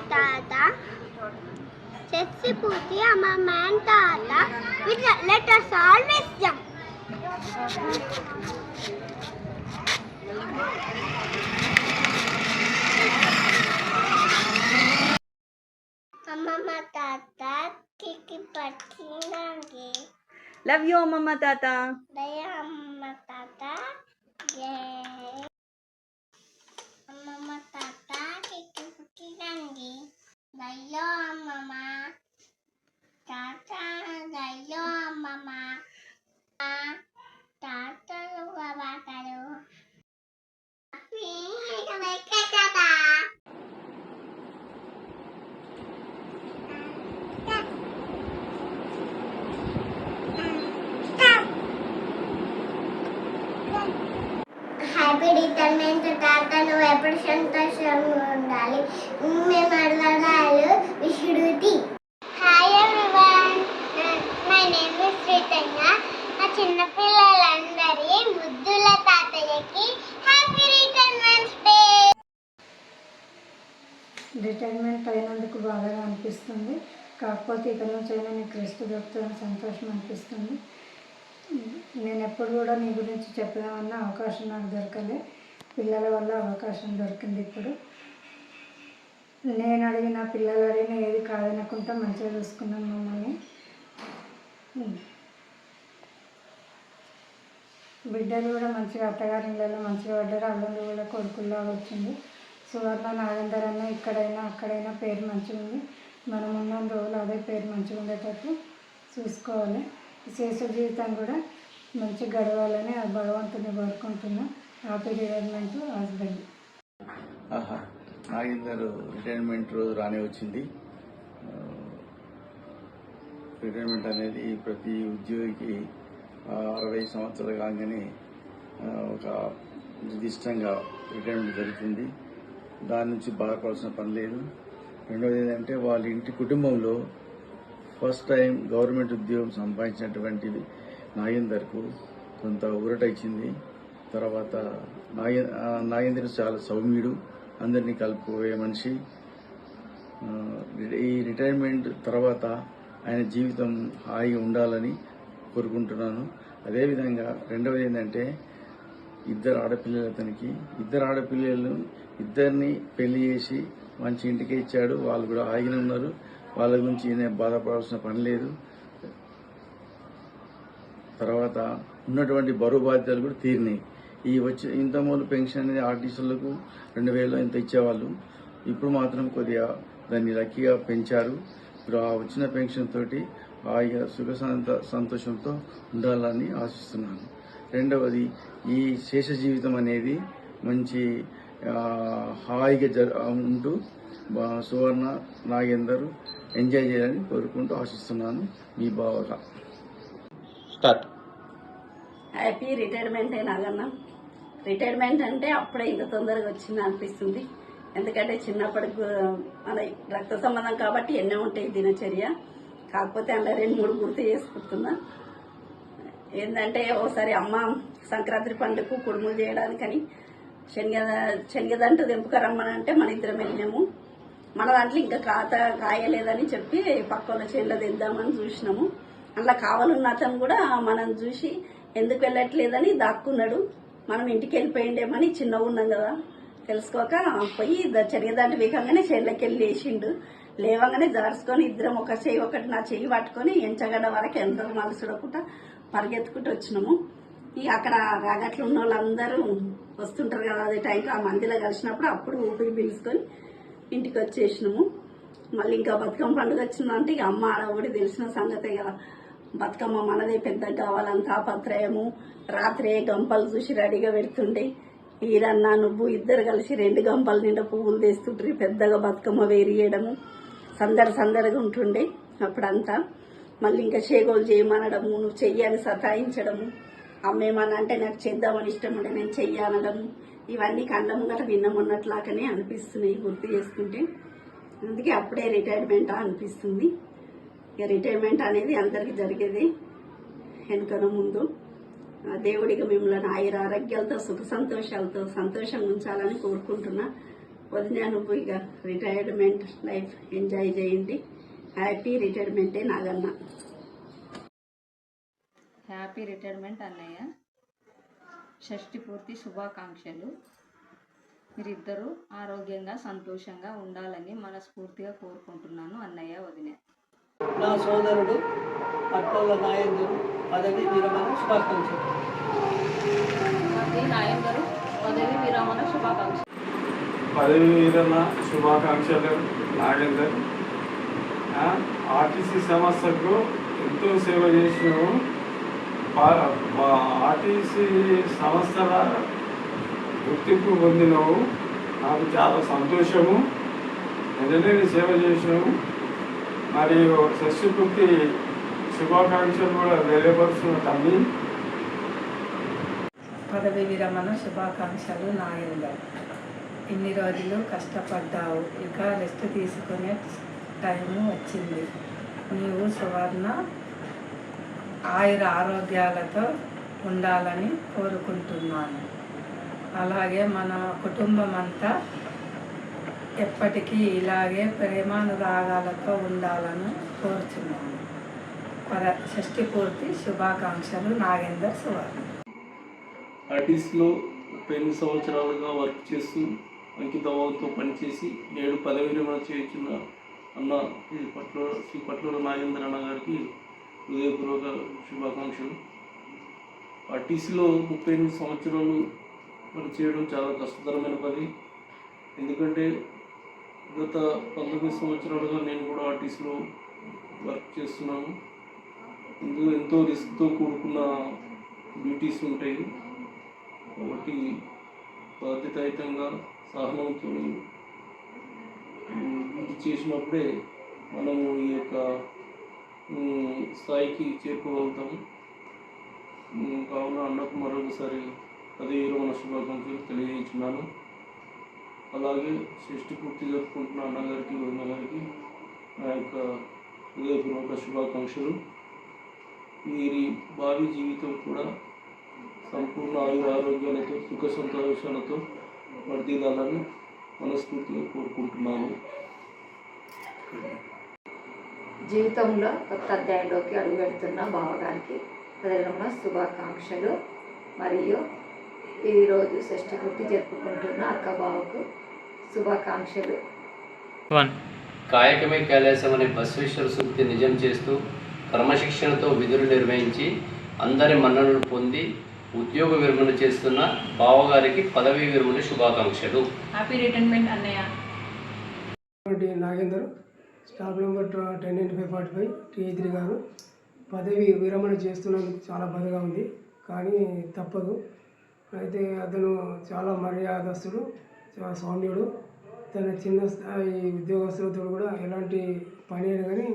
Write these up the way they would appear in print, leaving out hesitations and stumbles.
Tata, Chetsi Puti, Mama and Tata. Let us always jump. Mama Tata, Kiki Patinangi. Love you, Mama Tata. Daya Mama Tata. Yay. Mama Tata, Kiki Patinangi. Daya Mama Tata, Daya Mama Tata, Baba Karu. Happy retirement తాత, నువ్వు ఎప్పుడు సంతోషంగా ఉండాలి. మేము అడగాలి విషుడుతి. Hi everyone, my name is Rithanya. మా చిన్నపిల్లలందరి ముద్దుల తాతయ్యకి హ్యాపీ రిటైర్మెంట్ డే. రిటైర్మెంట్ అయినందుకు బాధగా అనిపిస్తుంది. కాకపోతే ఇక్కడ నుంచి అయినా నీకు రెస్ట్ దొరుకుతుందని సంతోషం అనిపిస్తుంది. నేను ఎప్పుడు కూడా నీ గురించి చెప్పదామన్న అవకాశం నాకు దొరకలే. పిల్లల వల్ల అవకాశం దొరికింది. ఇప్పుడు నేను అడిగిన పిల్లలు అడిగిన ఏది కాదనకుండా మంచిగా చూసుకున్నాను మమ్మల్ని. బిడ్డలు కూడా మంచిగా అత్తగారి ఇళ్ళలో మంచిగా పడ్డారు. అల్లుళ్ళు కూడా కొడుకుల్లాగా వచ్చింది. సువర్ణ నాగేందర్ అన్న ఇక్కడైనా అక్కడైనా పేరు మంచిగా ఉంది. మనం ఉన్న రోజులు అదే పేరు మంచిగా ఉండేటట్టు చూసుకోవాలి. శేష జీవితం కూడా మంచి గడవాలని ఆ భగవంతుని కోరుకుంటున్నా. Happy retirement husband. Nagender retirement రోజు రానే వచ్చింది. రిటైర్మెంట్ అనేది ప్రతి ఉద్యోగికి 60 సంవత్సరాలు కాగానే ఒక నిర్దిష్టంగా రిటైర్మెంట్ జరుగుతుంది. దాని నుంచి బాధపడాల్సిన పని లేదు. రెండవది ఏంటంటే వాళ్ళ ఇంటి కుటుంబంలో ఫస్ట్ టైం గవర్నమెంట్ ఉద్యోగం సంపాదించినటువంటి నాగేందర్కు కొంత ఊరట ఇచ్చింది. తర్వాత నాగేందర్ చాలా సౌమ్యుడు, అందరినీ కలుపుకోయే మనిషి. ఈ రిటైర్మెంట్ తర్వాత ఆయన జీవితం హాయిగా ఉండాలని కోరుకుంటున్నాను. అదేవిధంగా రెండవది ఏంటంటే ఇద్దరు ఆడపిల్లలు అతనికి. ఇద్దరు ఆడపిల్లలు ఇద్దరిని పెళ్లి చేసి మంచి ఇంటికి ఇచ్చాడు. వాళ్ళు కూడా హాయిగానే ఉన్నారు. వాళ్ళ గురించి నేను బాధపడాల్సిన పని లేదు. తర్వాత ఉన్నటువంటి బరువు బాధ్యతలు కూడా తీరినాయి. ఈ ఇంతమూలు పెన్షన్ అనేది ఆర్టీసీలకు 2000 ఇంత ఇచ్చేవాళ్ళు. ఇప్పుడు మాత్రం కొద్దిగా దాన్ని లక్కీగా పెంచారు. ఇప్పుడు ఆ వచ్చిన పెన్షన్ తోటి హాయిగా సుఖ సంతోషంతో ఉండాలని ఆశిస్తున్నాను. రెండవది ఈ శేష జీవితం అనేది మంచి హాయిగా ఉంటూ సువర్ణ నాగేందర్ ఎంజాయ్ చేయాలని కోరుకుంటూ ఆశిస్తున్నాను. మీ బావగా. Start. Happy retirement Naganna. Retirement అంటే అప్పుడే ఇంత తొందరగా వచ్చింది అనిపిస్తుంది. ఎందుకంటే చిన్నప్పటికి మన రక్త సంబంధం కాబట్టి ఎన్నో ఉంటాయి దినచర్య. కాకపోతే అందులో 2-3 గుర్తు చేసుకుంటున్నా. ఏంటంటే ఒకసారి అమ్మ సంక్రాంతి పండుగకు కుడుములు చేయడానికని శనగదంటు దింపుకరమ్మనంటే మన ఇద్దరం వెళ్ళినాము. మన దాంట్లో ఇంకా కాయలేదని చెప్పి పక్కన చేనులో తెద్దామని చూసినాము. అట్లా కావాలన్న అతను కూడా మనం చూసి ఎందుకు వెళ్ళట్లేదని దాక్కున్నాడు. మనం ఇంటికి వెళ్ళిపోయిండేమని చిన్నగా ఉన్నాం కదా తెలుసుకోక పోయి శనగదంటు వేయకంగానే చేనులోకి వెళ్ళి లేచిండు. లేవగానే జార్చుకొని ఇద్దరం ఒక చెయ్యి ఒకటి నా చెయ్యి పట్టుకొని ఎంచగడ్డ వరకు ఎంత మళ్ళీ చూడకుండా పరిగెత్తుకుంటూ వచ్చినాము. ఇక అక్కడ రాగట్లు ఉన్న వాళ్ళందరూ వస్తుంటారు కదా అదే టైంకి ఆ మందిలో కలిసినప్పుడు అప్పుడు ఊపిరి పీల్చుకొని ఇంటికి వచ్చేసినాము. మళ్ళీ ఇంకా బతుకమ్మ పండుగ వచ్చిందంటే ఇక అమ్మ ఆడబడి తెలిసిన సంగతే కదా. బతుకమ్మ మనదే పెద్దగా కావాలని తాపత్రయము. రాత్రే గంపలు చూసి రెడీగా పెడుతుండే. ఈరన్న నువ్వు ఇద్దరు కలిసి 2 గంపల నిండా పువ్వులు తెస్తుంటారు. పెద్దగా బతుకమ్మ వేరియడము సందడిగా ఉంటుండే అప్పుడంతా. మళ్ళీ ఇంకా షేగోలు చేయమనడము, నువ్వు చెయ్యని సతాయించడము. అమ్మేమన్నా అంటే నాకు చేద్దామని ఇష్టం ఉంటే నేను చెయ్యనడము. ఇవన్నీ కళ్ళ ముంగట విన్నమన్నట్లాగానే అనిపిస్తున్నాయి గుర్తు చేసుకుంటే. అందుకే అప్పుడే రిటైర్మెంటా అనిపిస్తుంది. ఇక రిటైర్మెంట్ అనేది అందరికీ జరిగేది వెనుకన ముందు. దేవుడిగా మిమ్మల్ని ఆయుర ఆరోగ్యాలతో సుఖ సంతోషాలతో సంతోషంగా ఉంచాలని కోరుకుంటున్నా. వదిన నువ్వు ఇక రిటైర్మెంట్ లైఫ్ ఎంజాయ్ చేయండి. హ్యాపీ రిటైర్మెంటే నాగన్న. హ్యాపీ రిటైర్మెంట్ అన్నయ్య. షష్ఠి పూర్తి శుభాకాంక్షలు. మీరిద్దరూ ఆరోగ్యంగా సంతోషంగా ఉండాలని మనస్ఫూర్తిగా కోరుకుంటున్నాను అన్నయ్య, వదిన. నా సోదరుడు పట్ల నాయందరు పదవి విరమణ శుభాకాంక్షలు. నాయందరు పదవి విరమణ శుభాకాంక్షలు. పదవి విరమణ శుభాకాంక్షలు నాగేందర్. ఆర్టీసీ సంస్థకు ఎంతో సేవ చేసినావు. ఆర్టీసీ సంస్థల గుర్తింపు పొందినవు. నాకు చాలా సంతోషము. నిజమైన సేవ చేసినావు. మరియు షష్ఠి పూర్తి శుభాకాంక్షలు కూడా తెలియపరుస్తున్న తమ్మి. పదవి విరమణ శుభాకాంక్షలు నాయందర్. ఇన్ని రోజులు కష్టపడ్డావు, ఇక రెస్ట్ తీసుకునే టైము వచ్చింది. నీవు సువర్ణ ఆయుర ఆరోగ్యాలతో ఉండాలని కోరుకుంటున్నాను. అలాగే మన కుటుంబం అంతా ఎప్పటికీ ఇలాగే ప్రేమానురాగాలతో ఉండాలని కోరుచున్నాను. షష్ఠి పూర్తి శుభాకాంక్షలు నాగేందర్ సువర్ణ. ఆర్టీసీలో 38 సంవత్సరాలుగా వర్క్ చేస్తూ అంకితభావంతో పనిచేసి నేడు పదవి విరమణ చేస్తున్న అన్న శ్రీ పట్లూరు నాగేంద్ర అన్న గారికి హృదయపూర్వక శుభాకాంక్షలు. ఆర్టీసీలో 38 సంవత్సరాలు పనిచేయడం చాలా కష్టతరమైన పని. ఎందుకంటే గత 19 సంవత్సరాలుగా నేను కూడా ఆర్టీసీలో వర్క్ చేస్తున్నాను. ఇందులో ఎంతో రిస్క్తో కూడుకున్న డ్యూటీస్ ఉంటాయి. కాబట్టి బాధ్యతాయుతంగా సహనంతో ఇది చేసినప్పుడే మనము ఈ యొక్క స్థాయికి చేరుకోగలుగుతాము. కావున అన్నకు మరొకసారి పదవి విరమణ శుభాకాంక్షలు తెలియజేస్తున్నాను. అలాగే షష్ఠి పూర్తి జరుపుకుంటున్న అన్నగారికి వదిన గారికి నా యొక్క హృదయపూర్వక శుభాకాంక్షలు. వీరి భావి జీవితం కూడా సంపూర్ణ ఆరోగ్యాలతో సుఖ సంతోషాలతో వర్ధిల్లాలని మనస్ఫూర్తిగా కోరుకుంటున్నాను. జీవితంలో కొత్త అధ్యాయంలోకి అడుగుపెడుతున్న బావగారికి ప్రజలమ్మ శుభాకాంక్షలు. మరియు ఈరోజు షష్ఠి పూర్తి జరుపుకుంటున్న అక్క బావకు శుభాకాంక్షలు. కాయకమే కైలాసం అనే బసవేశ్వర సూక్తి నిజం చేస్తూ క్రమశిక్షణతో విధులు నిర్వహించి అందరి మన్ననలు పొంది ఉద్యోగ విరమణ చేస్తున్న బావగారికి పదవీ విరమణ శుభాకాంక్షలు. హ్యాపీ రిటైర్మెంట్ అన్నయ్య. నాగేందర్ స్టాఫ్ నెంబర్ 109545 TA3 గారు పదవి విరమణ చేస్తున్నందుకు చాలా బాధగా ఉంది. కానీ తప్పదు. అయితే అతను చాలా మర్యాదస్తుడు, చాలా సౌమ్యుడు. తన చిన్న స్థాయి ఉద్యోగస్తులతో కూడా ఎలాంటి పని అయినా కానీ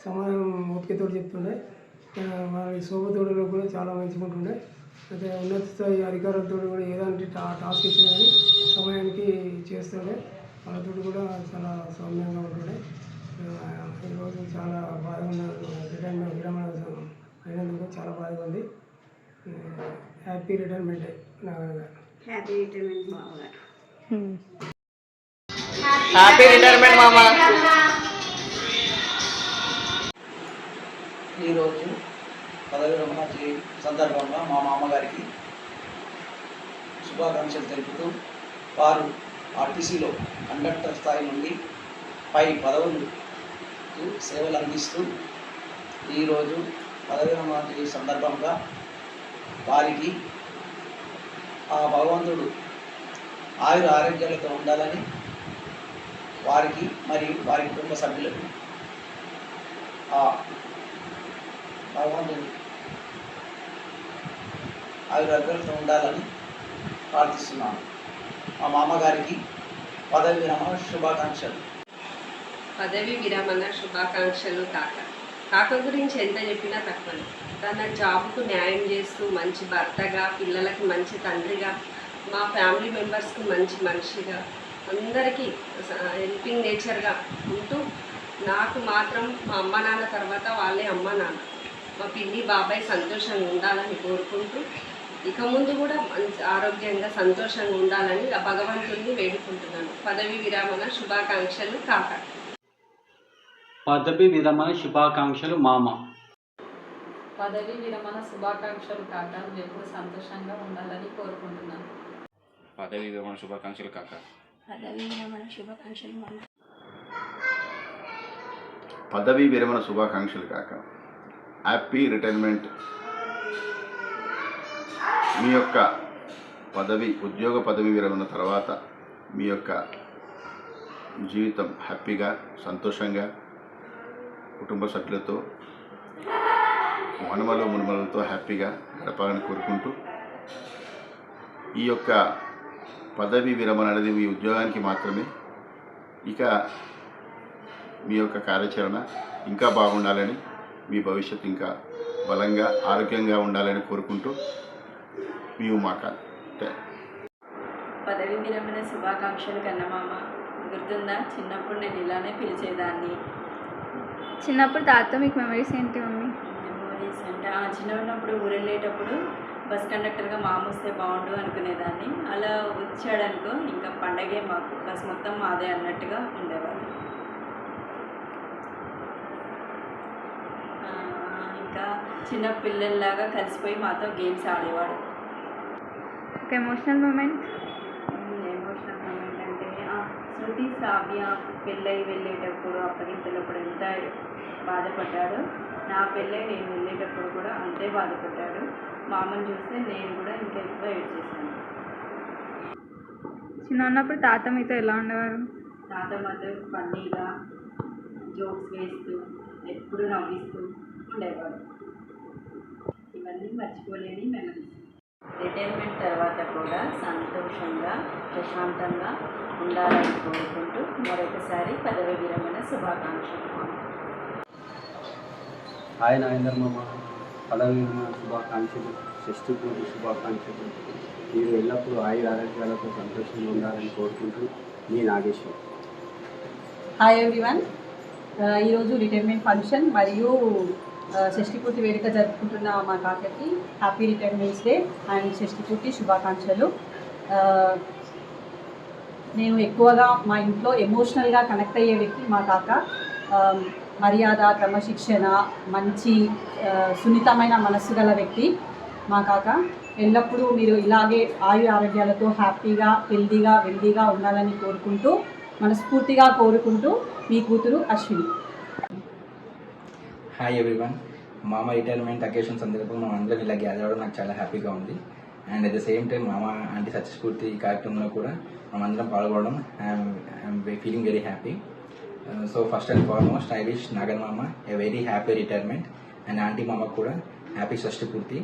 సమాధానం ఓపికతో చెప్తుండే. వారి శోభతోడులో కూడా చాలా మంచిగుంటుండే. అయితే ఉన్నత స్థాయి అధికారులతో కూడా ఏలాంటి టాస్క్ ఇచ్చినా కానీ సమయానికి చేస్తుండే. వాళ్ళతో కూడా చాలా సౌమ్యంగా ఉంటుండే. ఈరోజు చాలా బాధగా ఉన్న రిటైర్మెంట్ విరమణ అయినందుకు చాలా బాధగా ఉంది. Happy retirement Naganna. Happy retirement బావగారు. హ్యాపీ రిటైర్మెంట్ మామ. ఈరోజు పదవి విరమణ సందర్భంగా మా మామగారికి శుభాకాంక్షలు తెలుపుతూ వారు ఆర్టీసీలో కండక్టర్ స్థాయి నుండి పై పదవులు సేవలు అందిస్తూ ఈరోజు పదవి విరమణ సందర్భంగా వారికి ఆ భగవంతుడు ఆయుర ఆరోగ్యాలతో ఉండాలని వారికి మరియు వారి కుటుంబ సభ్యులకు ఆ భగవంతుడు ఆయురారోగ్యాలతో ఉండాలని ప్రార్థిస్తున్నాను. మా మామగారికి పదవి విరమణ శుభాకాంక్షలు. పదవి విరమణ శుభాకాంక్షలు కాక గురించి ఎంత చెప్పినా తక్కువనే. తన జాబ్కు న్యాయం చేస్తూ మంచి భర్తగా, పిల్లలకి మంచి తండ్రిగా, మా ఫ్యామిలీ మెంబర్స్కి మంచి మనిషిగా, అందరికీ హెల్పింగ్ నేచర్గా ఉంటూ నాకు మాత్రం మా అమ్మ నాన్న తర్వాత వాళ్ళే అమ్మ నాన్న. మా పిన్ని బాబాయ్ సంతోషంగా ఉండాలని కోరుకుంటూ ఇక ముందు కూడా మంచి ఆరోగ్యంగా సంతోషంగా ఉండాలని ఆ భగవంతుడిని వేడుకుంటున్నాను. పదవి విరమణ శుభాకాంక్షలు కాక. పదవి విరమణ శుభాకాంక్షలు మామ. పదవి విరమణ శుభాకాంక్షలు కాక. నువ్వు ఎప్పుడు సంతోషంగా ఉండాలని కోరుకుంటున్నాను. పదవి విరమణ శుభాకాంక్షలు కాక. పదవి విరమణ శుభాకాంక్షలు మామ. పదవీ విరమణ శుభాకాంక్షలు కాక. Happy retirement. మీ యొక్క ఉద్యోగ పదవి విరమణ తర్వాత మీ యొక్క జీవితం హ్యాపీగా సంతోషంగా కుటుంబ సభ్యులతో మునుమలతో హ్యాపీగా గడపాలని కోరుకుంటూ, ఈ యొక్క పదవీ విరమణ అనేది మీ ఉద్యోగానికి మాత్రమే. ఇక మీ యొక్క కార్యాచరణ ఇంకా బాగుండాలని, మీ భవిష్యత్తు ఇంకా బలంగా ఆరోగ్యంగా ఉండాలని కోరుకుంటూ మీ ఉమాక. పదవి విరమణ శుభాకాంక్షలు కన్నమామ. గుర్తుందా, చిన్నప్పుడు నేను ఇలానే పిలిచేదాన్ని. చిన్నప్పుడు తాతతో మీకు మెమరీస్ ఏంటి మమ్మీ? మెమరీస్ అంటే చిన్నప్పుడు ఊరెళ్ళేటప్పుడు బస్ కండక్టర్గా మామ వస్తే బాగుండు అనుకునేదాన్ని. అలా వచ్చాడనుకో ఇంకా పండగే మాకు, బస్ మొత్తం మాదే అన్నట్టుగా ఉండేవాళ్ళు. ఇంకా చిన్న పిల్లల్లాగా కలిసిపోయి మాతో గేమ్స్ ఆడేవాడు. ఒక ఎమోషనల్ మూమెంట్ అంటే శృతి శ్రావ్య పెళ్ళై వెళ్ళేటప్పుడు అప్పగింతలప్పుడు ఎంత బాధపడ్డాడో, నా పెళ్ళై నేను వెళ్ళేటప్పుడు కూడా అంతే బాధపడ్డాడు. మామని చూస్తే నేను కూడా ఇంకా ఎక్కువ ఏడ్చేసాను. చిన్న ఉన్నప్పుడు తాత మీతో ఎలా ఉండేవారు? తాత మాతో ఫన్నీగా జోక్స్ వేస్తూ ఎప్పుడు నవ్విస్తూ ఉండేవాడు. ఇవన్నీ మర్చిపోలేని మెమరీస్. రిటైర్మెంట్ తర్వాత కూడా సంతోషంగా ప్రశాంతంగా ఉండాలని కోరుకుంటూ మరొకసారి పదవి విరమణ శుభాకాంక్షలు. హాయ్ నాగేందర్ మామ. పదవి విరమణ శుభాకాంక్షలు, షష్ఠి పూర్తి శుభాకాంక్షలు. మీరు ఎల్లప్పుడూ ఆరోగ్యాలతో సంతోషంగా ఉండాలని కోరుకుంటూ మీ నాగేశ్వర్. Hi everyone. ఈరోజు రిటైర్మెంట్ ఫంక్షన్ మరియు షష్ఠి పూర్తి వేడుక జరుపుకుంటున్న మా కాకకి హ్యాపీ రిటైర్మెంట్స్ డే అండ్ షష్ఠి పూర్తి శుభాకాంక్షలు. నేను ఎక్కువగా మా ఇంట్లో ఎమోషనల్గా కనెక్ట్ అయ్యే వ్యక్తి మా కాక. మర్యాద, క్రమశిక్షణ, మంచి సున్నితమైన మనస్సు గల వ్యక్తి మా కాక. ఎల్లప్పుడూ మీరు ఇలాగే ఆరోగ్యాలతో హ్యాపీగా హెల్దీగా ఉండాలని కోరుకుంటూ మనస్ఫూర్తిగా కోరుకుంటూ మీ కూతురు అశ్విని. Hi everyone. మామ రిటైర్మెంట్ అకేషన్ సందర్భంగా మనం అందరం ఇలా గ్యాదర్ అవ్వడం నాకు చాలా హ్యాపీగా ఉంది. And at the same time మామ ఆంటీ సత్యస్ఫూర్తి కార్యక్రమంలో కూడా మనం అందరం పాల్గొనడం I am feeling very happy. So first and foremost I wish Nagar మామ a very happy retirement and aunty మామకు కూడా హ్యాపీ షష్ఠి పూర్తి.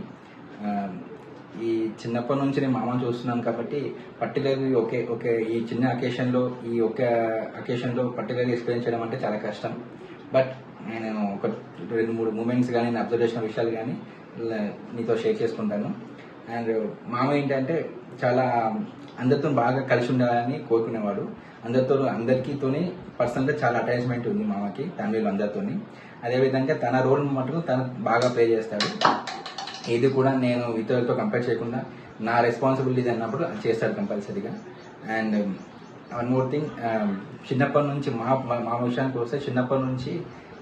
ఈ చిన్నప్పటి నుంచి నేను మామని చూస్తున్నాను కాబట్టి పర్టికులర్లీ ఒకే ఈ చిన్న అకేషన్లో పర్టికులర్గా ఎక్స్ప్లెయిన్ చేయడం అంటే చాలా కష్టం. బట్ నేను ఒక 2-3 మూమెంట్స్ కానీ నేను అబ్జర్వ్ చేసిన విషయాలు కానీ నీతో షేర్ చేసుకుంటాను. అండ్ మామ ఏంటంటే చాలా అందరితో బాగా కలిసి ఉండాలని కోరుకునేవాడు. అందరికీతోని పర్సనల్గా చాలా అటాచ్మెంట్ ఉంది మామకి, ఫ్యామిలీలో అందరితోని. అదేవిధంగా తన రోల్ మటుకు తను బాగా ప్లే చేస్తాడు. ఇది కూడా నేను ఇతరులతో కంపేర్ చేయకుండా నా రెస్పాన్సిబిలిటీస్ అన్నప్పుడు అది చేస్తాడు కంపల్సరీగా. అండ్ వన్ మోర్ థింగ్, చిన్నప్పటి నుంచి మా విషయానికి వస్తే చిన్నప్పటి నుంచి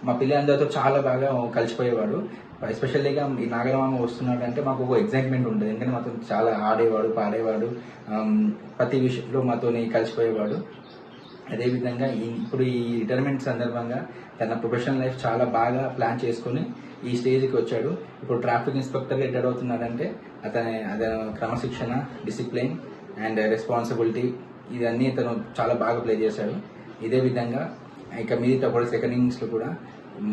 మా పిల్లలందరితో చాలా బాగా కలిసిపోయేవాడు. ఎస్పెషల్లీగా ఈ నాగరమామ వస్తున్నాడు అంటే మాకు ఒక ఎగ్జైట్మెంట్ ఉండేది. ఎందుకంటే మాతో చాలా ఆడేవాడు, పాడేవాడు, ప్రతి విషయంలో మాతోని కలిసిపోయేవాడు. అదేవిధంగా ఇప్పుడు ఈ రిటైర్మెంట్ సందర్భంగా తన ప్రొఫెషనల్ లైఫ్ చాలా బాగా ప్లాన్ చేసుకుని ఈ స్టేజ్కి వచ్చాడు. ఇప్పుడు ట్రాఫిక్ ఇన్స్పెక్టర్గా రిటైర్ అవుతున్నాడంటే అతని క్రమశిక్షణ, డిసిప్లిన్ అండ్ రెస్పాన్సిబిలిటీ ఇదన్నీ తను చాలా బాగా ప్లే చేశాడు. ఇదే విధంగా ఇక మీదట కూడా సెకండ్ ఇన్నింగ్స్లో కూడా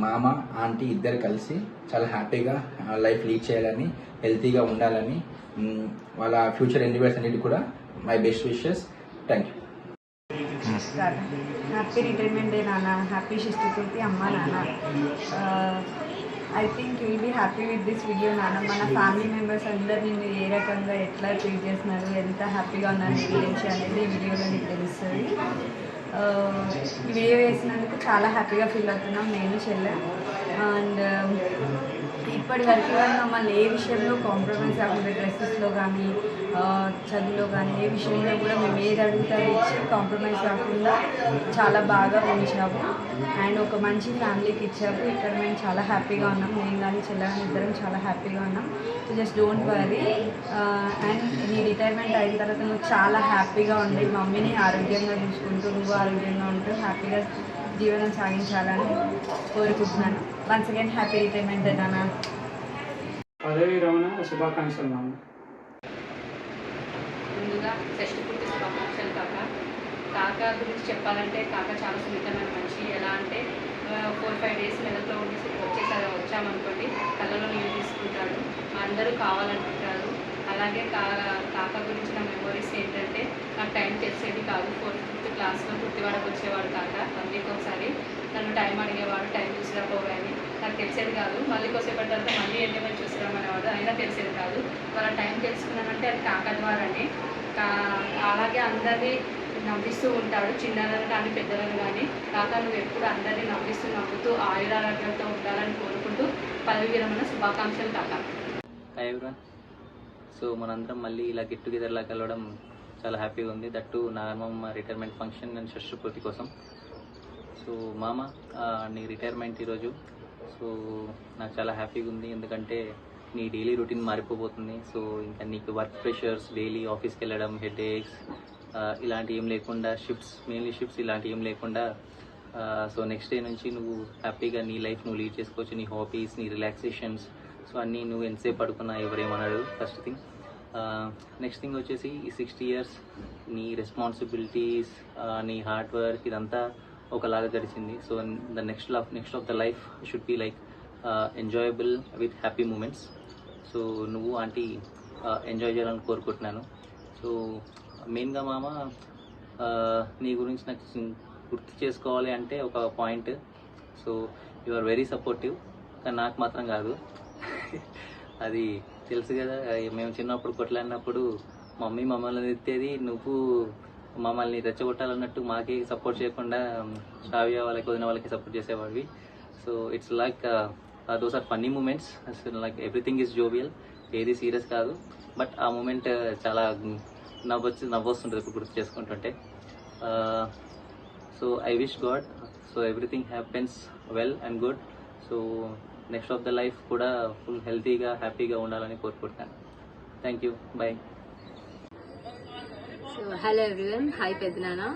మామ ఆంటీ ఇద్దరు కలిసి చాలా హ్యాపీగా లైఫ్ లీడ్ చేయాలని, హెల్తీగా ఉండాలని, వాళ్ళ ఫ్యూచర్ ఎండివర్స్ అన్నిటి కూడా my best wishes. Thank you. Happy retirement day నాన్న. హ్యాపీ షష్ఠి పూర్తి అమ్మ నాన్న. I think you will be happy with this video నాన్న. మన ఫ్యామిలీ మెంబర్స్ అందరు నిన్ను ఏ రకంగా ఎట్లా ట్రీట్ చేస్తున్నారు, ఎంత హ్యాపీగా ఉన్నారు నీ గురించి అనేది ఈ వీడియోలో నీకు తెలుస్తుంది. ఈ వీడియో వేసినందుకు చాలా హ్యాపీగా ఫీల్ అవుతున్నాం నేను, చెల్లె. అండ్ ఇప్పటి వరకు కూడా మమ్మల్ని ఏ విషయంలో కాంప్రమైజ్ అవ్వకుండా డ్రెస్సెస్లో కానీ చదువులో కానీ ఏ విషయంలో కూడా మేము ఏది అడుగుతారో ఇచ్చి కాంప్రమైజ్ కాకుండా చాలా బాగా ఉంచాము అండ్ ఒక మంచి ఫ్యామిలీకి ఇచ్చాము. ఇక్కడ మేము చాలా హ్యాపీగా ఉన్నాం. నేను కానీ చెల్లెని ఇద్దరం చాలా హ్యాపీగా ఉన్నాం. So just don't worry. And నీ రిటైర్మెంట్ అయిన తర్వాత నువ్వు చాలా హ్యాపీగా ఉండి మమ్మీని ఆరోగ్యంగా చూసుకుంటూ నువ్వు ఆరోగ్యంగా ఉంటూ హ్యాపీగా జీవనం సాగించాలని కోరుకుంటున్నాను. వన్స్ అగైన్ హ్యాపీ రిటైర్మెంట్ నాన్న. పదవి విరమణ శుభాకాంక్షలు నాన్న. ముందుగా షష్ఠి పూర్తి శుభాకాంక్షలు కాక గురించి చెప్పాలంటే కాక చాలా సున్నితమైన మనిషి. ఎలా అంటే 4-5 డేస్ మెదక్లో ఉండి వచ్చామనుకోండి కళ్ళలో నీళ్ళు తీసుకుంటాడు, అందరూ కావాలనుకుంటారు. అలాగే కాక గురించి నా మెమోరీస్ ఏంటంటే నాకు టైం తెలిసేది కాదు. 4th క్లాస్లో గుర్తివాడకు వచ్చేవాడు కాక 1 వీక్ ఒకసారి నన్ను టైం అడిగేవాడు, టైం చూసిరాపోగాని నాకు తెలిసేది కాదు. మళ్ళీ కొద్దిసేపటి తర్వాత మళ్ళీ ఎండమని చూసిరామనేవాడు, అయినా తెలిసేది కాదు. వాళ్ళ టైం తెలుసుకున్నానంటే అది కాక ద్వారానే. అలాగే అందరినీ నవ్విస్తూ ఉంటాడు, చిన్నలను కానీ పెద్దలను కానీ. కాక నువ్వు ఎప్పుడు అందరినీ నవ్వుతూ ఆయురారోగ్యంతో ఉండాలని కోరుకుంటూ పదవి విరమణ శుభాకాంక్షలు కాక. Hi everyone. సో మనందరం మళ్ళీ ఇలా గెట్ టుగెదర్లా కలవడం చాలా హ్యాపీగా ఉంది. దట్టు నా అమ్మమ్మ రిటైర్మెంట్ ఫంక్షన్ అండ్ షష్ఠి పూర్తి కోసం. సో మామ నీ రిటైర్మెంట్ ఈరోజు. సో నాకు చాలా హ్యాపీగా ఉంది, ఎందుకంటే నీ డైలీ రొటీన్ మారిపోబోతుంది. సో ఇంకా నీకు వర్క్ ప్రెషర్స్, డైలీ ఆఫీస్కి వెళ్ళడం, హెడ్ ఏక్స్ ఇలాంటివి ఏం లేకుండా, మెయిన్లీ షిఫ్ట్స్ ఇలాంటివి ఏం లేకుండా సో నెక్స్ట్ డే నుంచి నువ్వు హ్యాపీగా నీ లైఫ్ నువ్వు లీడ్ చేసుకోవచ్చు. నీ హాబీస్, నీ రిలాక్సేషన్స్, సో అన్నీ నువ్వు ఎంతసేపు పడుకున్నా ఎవరేమన్నాడు ఫస్ట్ థింగ్. నెక్స్ట్ థింగ్ వచ్చేసి ఈ 60 years నీ రెస్పాన్సిబిలిటీస్, నీ హార్డ్ వర్క్ ఇదంతా ఒకలాగా గడిచింది. So the next of the life should be like enjoyable with happy moments. So నువ్వు ఆంటీ ఎంజాయ్ చేయాలని కోరుకుంటున్నాను. సో మెయిన్గా మామ నీ గురించి నాకు గుర్తు చేసుకోవాలి అంటే ఒక point. So you are very supportive, కానీ నాకు మాత్రం కాదు. అది తెలుసు కదా, మేము చిన్నప్పుడు కొట్లాడినప్పుడు మమ్మీ మమ్మల్ని తిట్టేది, నువ్వు మమ్మల్ని రెచ్చగొట్టాలన్నట్టు మాకే సపోర్ట్ చేయకుండా శ్రావ్య వాళ్ళకి వదిన వాళ్ళకి సపోర్ట్ చేసేవాడివి. So it's like those are funny moments. Like everything is jovial, ఏది సీరియస్ కాదు. బట్ ఆ మూమెంట్ చాలా నవ్వొస్తుంటుంది ఇప్పుడు గుర్తు చేసుకుంటుంటే. So I wish god so everything happens well and good. So next of the life కూడా ఫుల్ హెల్తీగా హ్యాపీగా ఉండాలని కోరుకుంటున్నాను. Thank you, bye. So hello everyone, hi Pednana.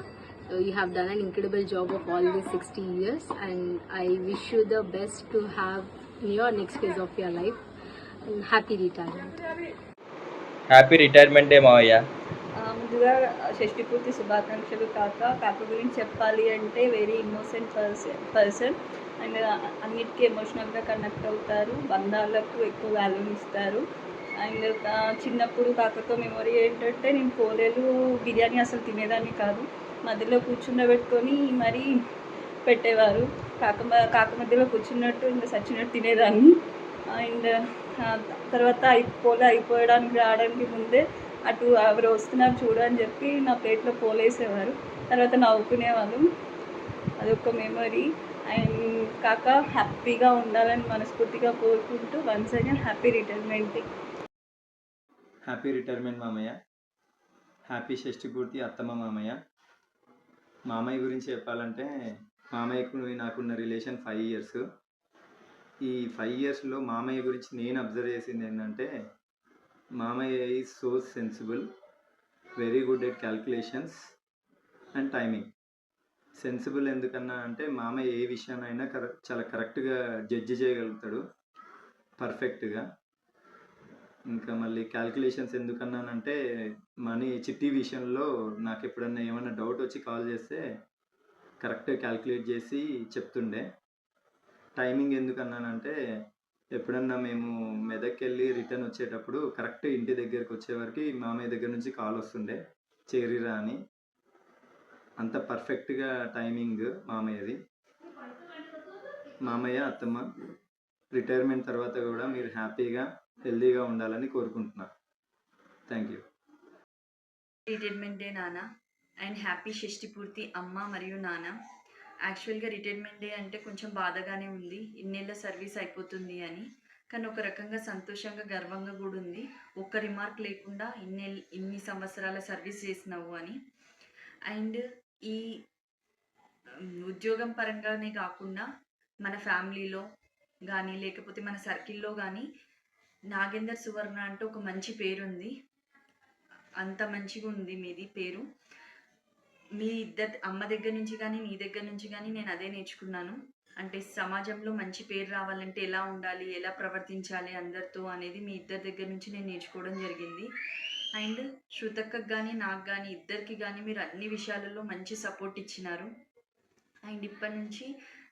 So you have done an incredible job of all these 60 years and I wish you the best to have in your next phase of your life and happy retirement. Happy retirement day మావయ్య. ముందుగా షష్ఠి పూర్తి శుభాకాంక్షలు కాక గురించి చెప్పాలి అంటే very innocent person and అన్నిటికీ ఎమోషనల్గా కనెక్ట్ అవుతారు, బంధాలకు ఎక్కువ వాల్యూ ఇస్తారు. అండ్ చిన్నప్పుడు కాకతో మెమొరీ ఏంటంటే నేను పోలేలు బిర్యానీ అసలు తినేదాన్ని కాదు, మధ్యలో కూర్చుండబెట్టుకొని మరీ పెట్టేవారు. కాక మధ్యలో కూర్చున్నట్టు ఇంకా సచ్చినట్టు తినేదాన్ని. అండ్ తర్వాత పోలే అయిపోయడానికి రావడానికి ముందే అటు ఎవరు వస్తున్నారు చూడు అని చెప్పి నా ప్లేట్లో పోలేసేవారు, తర్వాత నవ్వుకునేవాళ్ళు. అదొక మెమరీ. అండ్ కాక హ్యాపీగా ఉండాలని మనస్ఫూర్తిగా కోరుకుంటూ once again happy retirement day. Happy retirement మామయ్య. హ్యాపీ షష్ఠి పూర్తి అత్తమ్మ మామయ్య. మామయ్య గురించి చెప్పాలంటే మామయ్యకు నాకున్న రిలేషన్ 5 years. ఈ 5 yearsలో మామయ్య గురించి నేను అబ్జర్వ్ చేసింది ఏంటంటే మామయ్య is so sensible, very good at calculations and timing. Sensible ఎందుకన్నా అంటే మామయ్య ఏ విషయాన్నైనా చాలా కరెక్ట్గా జడ్జి చేయగలుగుతాడు పర్ఫెక్ట్గా. ఇంకా మళ్ళీ క్యాల్కులేషన్స్ ఎందుకన్నానంటే మనీ చిట్టి విషయంలో నాకు ఎప్పుడన్నా ఏమైనా డౌట్ వచ్చి కాల్ చేస్తే కరెక్ట్గా క్యాల్కులేట్ చేసి చెప్తుండే. టైమింగ్ ఎందుకన్నానంటే ఎప్పుడన్నా మేము మెదక్కి వెళ్ళి రిటర్న్ వచ్చేటప్పుడు కరెక్ట్ ఇంటి దగ్గరికి వచ్చేవరకు మామయ్య దగ్గర నుంచి కాల్ వస్తుండే చేరిరా అని. అంత పర్ఫెక్ట్గా టైమింగ్ మామయ్యది. మామయ్య అత్తమ్మ రిటైర్మెంట్ తర్వాత కూడా మీరు హ్యాపీగా హెల్దీగా ఉండాలని కోరుకుంటున్నా. Thank you. రిటైర్మెంట్ డే నాన్న అండ్ హ్యాపీ షష్ఠి పూర్తి అమ్మ మరియు నాన్న. యాక్చువల్గా రిటైర్మెంట్ డే అంటే కొంచెం బాధగానే ఉంది, ఇన్నేళ్ళ సర్వీస్ అయిపోతుంది అని. కానీ ఒక రకంగా సంతోషంగా గర్వంగా కూడా ఉంది. ఒక్క రిమార్క్ లేకుండా ఇన్ని సంవత్సరాల సర్వీస్ చేసినావు అని. అండ్ ఈ ఉద్యోగం పరంగానే కాకుండా మన ఫ్యామిలీలో కానీ లేకపోతే మన సర్కిల్లో కానీ నాగేందర్ సువర్ణ అంటే ఒక మంచి పేరుంది. అంత మంచిగా ఉంది మీది పేరు. మీ ఇద్దరు అమ్మ దగ్గర నుంచి కానీ నీ దగ్గర నుంచి కానీ నేను అదే నేర్చుకున్నాను. అంటే సమాజంలో మంచి పేరు రావాలంటే ఎలా ఉండాలి, ఎలా ప్రవర్తించాలి అందరితో అనేది మీ ఇద్దరి దగ్గర నుంచి నేను నేర్చుకోవడం జరిగింది. అండ్ శృతక్కకు కానీ నాకు కానీ ఇద్దరికి కానీ మీరు అన్ని విషయాలలో మంచి సపోర్ట్ ఇచ్చినారు. అండ్ ఇప్పటి నుంచి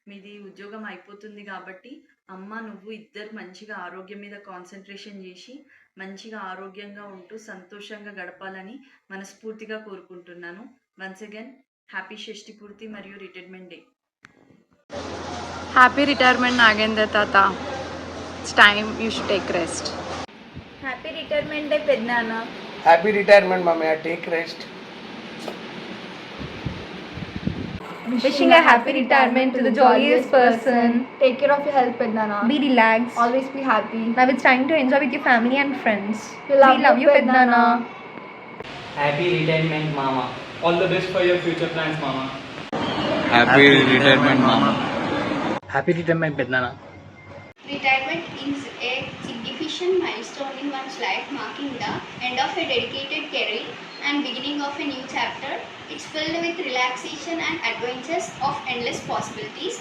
మీది ఉద్యోగం అయిపోతుంది కాబట్టి అమ్మ నువ్వు ఇద్దరు మంచిగా ఆరోగ్యం మీద కాన్సన్ట్రేషన్ చేసి మంచిగా ఆరోగ్యంగా ఉంటూ సంతోషంగా గడపాలని మనస్ఫూర్తిగా కోరుకుంటున్నాను. వన్స్ అగైన్ హ్యాపీ షష్ఠి పూర్తి మరియు retirement day. Happy retirement Nagender Tata. It's time you should take rest. Happy retirement day Pednana. Happy retirement Mamaya, take rest. Wishing a happy retirement to the jolliest person. Take care of your health Pednana. Be relaxed. Always be happy. Now it's time to enjoy with your family and friends. We love you Pednana. Happy retirement Mama. All the best for your future plans Mama. Happy retirement Mama. Happy retirement Pednana. Retirement is a significant milestone in one's life, marking the end of a dedicated career and beginning of a new chapter. It's filled with relaxation and adventures of endless possibilities.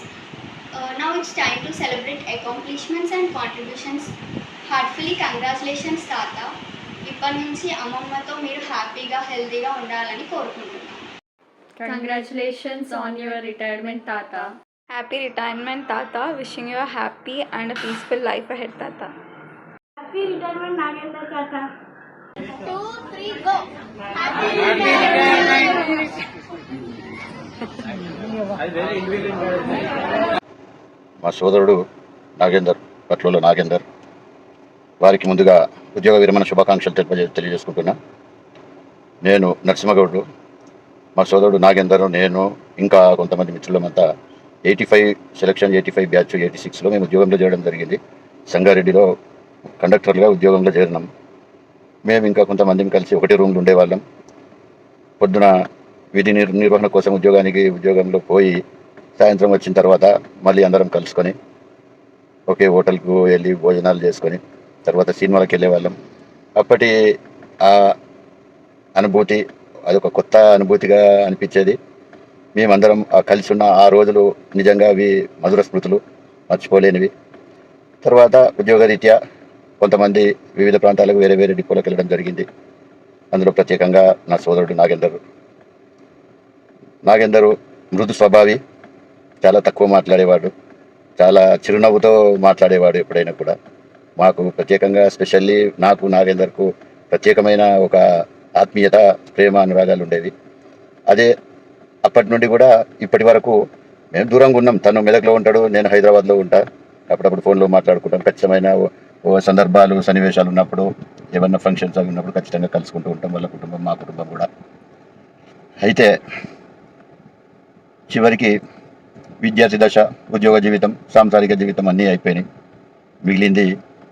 Now it's time to celebrate accomplishments and contributions. Heartfully congratulations Tata. ఇప్పటి నుంచి అమ్మమ్మతో మీరు హ్యాపీగా హెల్తీగా ఉండాలని కోరుకుంటున్నాను. Congratulations on your retirement Tata. Happy retirement Tata. Wishing you a happy and a peaceful life ahead Tata. Happy retirement Nagender Tata. 2, 3 go. Happy మా సోదరుడు నాగేందర్, పట్లలో నాగేందర్, వారికి ముందుగా ఉద్యోగ విరమణ శుభాకాంక్షలు తెలియజేసుకుంటున్నా. నేను నరసింహగౌడు, మా సోదరుడు నాగేందర్, నేను ఇంకా కొంతమంది మిత్రులమంతా 85 సెలక్షన్ 85 బ్యాచ్ 86లో మేము ఉద్యోగంలో చేరడం జరిగింది. సంగారెడ్డిలో కండక్టర్లుగా ఉద్యోగంలో చేరినాం. మేము ఇంకా కొంతమందిని కలిసి ఒకటే రూమ్లో ఉండేవాళ్ళం. పొద్దున విధి నిర్వహణ కోసం ఉద్యోగంలో పోయి సాయంత్రం వచ్చిన తర్వాత మళ్ళీ అందరం కలుసుకొని ఒకే హోటల్కు వెళ్ళి భోజనాలు చేసుకొని తర్వాత సినిమాలకు వెళ్ళేవాళ్ళం. అప్పటి ఆ అనుభూతి అదొక కొత్త అనుభూతిగా అనిపించేది. మేమందరం కలిసి ఉన్న ఆ రోజులు నిజంగా అవి మధుర స్మృతులు, మర్చిపోలేనివి. తర్వాత ఉద్యోగరీత్యా కొంతమంది వివిధ ప్రాంతాలకు వేరే వేరే డిపోలకు వెళ్ళడం జరిగింది. అందులో ప్రత్యేకంగా నా సోదరుడు నాగేందరు మృదు స్వభావి, చాలా తక్కువ మాట్లాడేవాడు, చాలా చిరునవ్వుతో మాట్లాడేవాడు. ఎప్పుడైనా కూడా మాకు ప్రత్యేకంగా స్పెషల్లీ నాకు నాగేందర్కు ప్రత్యేకమైన ఒక ఆత్మీయత, ప్రేమ, అనురాగాలు ఉండేవి. అదే అప్పటి నుండి కూడా ఇప్పటి వరకు మేము దూరంగా ఉన్నాం. తను మెదక్లో ఉంటాడు, నేను హైదరాబాద్లో ఉంటా. అప్పుడప్పుడు ఫోన్లో మాట్లాడుకుంటాం. ఖచ్చితమైన సందర్భాలు, సన్నివేశాలు ఉన్నప్పుడు, ఏమన్నా ఫంక్షన్స్ అవి ఉన్నప్పుడు ఖచ్చితంగా కలుసుకుంటూ ఉంటాం. వాళ్ళ కుటుంబం, మా కుటుంబం కూడా. అయితే చివరికి విద్యార్థి దశ, ఉద్యోగ జీవితం, సాంసారిక జీవితం అన్నీ అయిపోయినాయి. మిగిలింది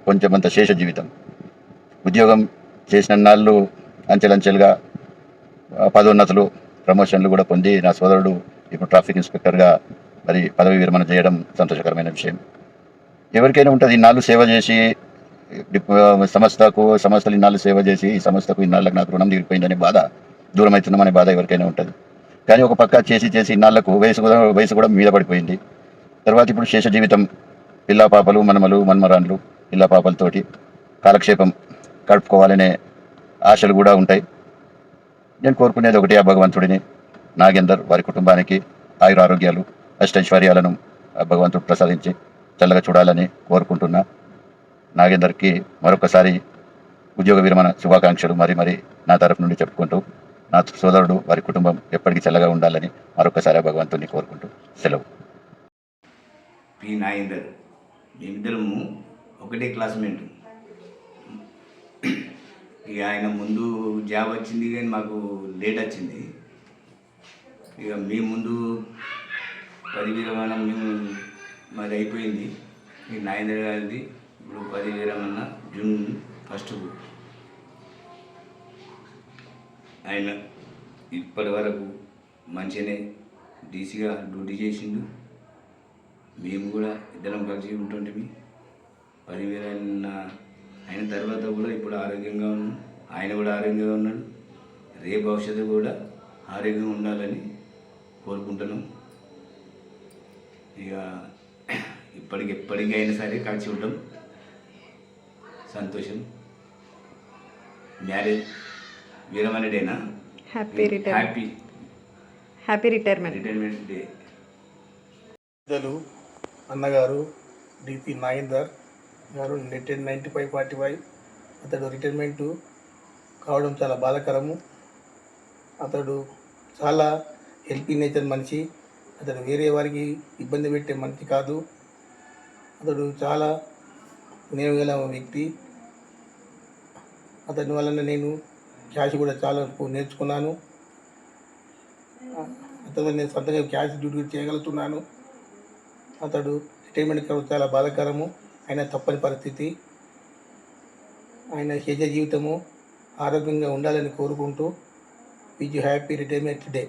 కొంచెమంత శేష జీవితం. ఉద్యోగం చేసిన నాళ్ళు అంచెలంచెలుగా పదోన్నతులు, ప్రమోషన్లు కూడా పొంది నా సోదరుడు ఇప్పుడు ట్రాఫిక్ ఇన్స్పెక్టర్గా మరి పదవి విరమణ చేయడం సంతోషకరమైన విషయం. ఎవరికైనా ఉంటుంది, ఇన్నాళ్ళు సేవ చేసి సంస్థలు ఇన్నాళ్ళు సేవ చేసి ఈ సంస్థకు ఇన్నాళ్ళకు నాకు రుణం తీరిపోయిందనే బాధ, దూరం అవుతున్నామనే బాధ ఎవరికైనా ఉంటుంది. కానీ ఒక పక్క చేసి ఇన్నాళ్లకు వయసు కూడా మీద పడిపోయింది. తర్వాత ఇప్పుడు శేష జీవితం, పిల్లా పాపలు, మన్మరాన్లు, పిల్లా పాపలతోటి కాలక్షేపం గడుపుకోవాలనే ఆశలు కూడా ఉంటాయి. నేను కోరుకునేది ఒకటి, ఆ భగవంతుడిని నాగేందర్ వారి కుటుంబానికి ఆయురారోగ్యాలు, అష్టైశ్వర్యాలను భగవంతుడు ప్రసాదించి చల్లగా చూడాలని కోరుకుంటున్నా. నాగేందర్కి మరొకసారి ఉద్యోగ విరమణ శుభాకాంక్షలు మరి నా తరఫు నుండి చెప్పుకుంటూ, నా సోదరుడు వారి కుటుంబం ఎప్పటికీ చల్లగా ఉండాలని మరొకసారి భగవంతుడిని కోరుకుంటూ సెలవు. పి నాగేందర్, మేమిద్దరము ఒకటే క్లాస్మేట్. ఇక ఆయన ముందు జాబ్ వచ్చింది కానీ మాకు లేట్ వచ్చింది. ఇక మీ ముందు పదవి విరమణ మాది అయిపోయింది. ఈ నాగేందర్ గారిది ఇప్పుడు పదవి విరమణ జూన్ 1 ఆయన ఇప్పటి వరకు మంచిగానే డీసీగా డ్యూటీ చేసిండు. మేము కూడా ఇద్దరం కలిసి ఉంటుంటిమి. పదవి విరమణ అయిన తర్వాత కూడా ఇప్పుడు ఆరోగ్యంగా ఉన్నాం. ఆయన కూడా ఆరోగ్యంగా ఉన్నాడు. రేపు భవిష్యత్తు కూడా ఆరోగ్యంగా ఉండాలని కోరుకుంటున్నాం. ఇక ఎప్పటికైనా సరే కలిసి ఉంటాం. సంతోషం. మ్యారేజ్ విరమణ డేనా? Happy retirement day. పెద్దలు అన్నగారు డిపి నాగేందర్ గారు 95-45 అతడు రిటైర్మెంట్ కావడం చాలా బాధాకరము. అతడు చాలా హెల్పింగ్ నేచర్ మనిషి. అతడు వేరే వారికి ఇబ్బంది పెట్టే మనిషి కాదు. అతడు చాలా వినియోగల వ్యక్తి. అతని వలన నేను క్యాష్ కూడా చాలా నేర్చుకున్నాను. అతను నేను సొంతంగా క్యాష్ డ్యూటీ చేయగలుగుతున్నాను. అతడు రిటైర్మెంట్ కావడం చాలా బాధాకరము. ఆయన తప్పని పరిస్థితి. ఆయన నిజ జీవితము ఆరోగ్యంగా ఉండాలని కోరుకుంటూ విజ్ హ్యాపీ రిటైర్మెంట్ డే.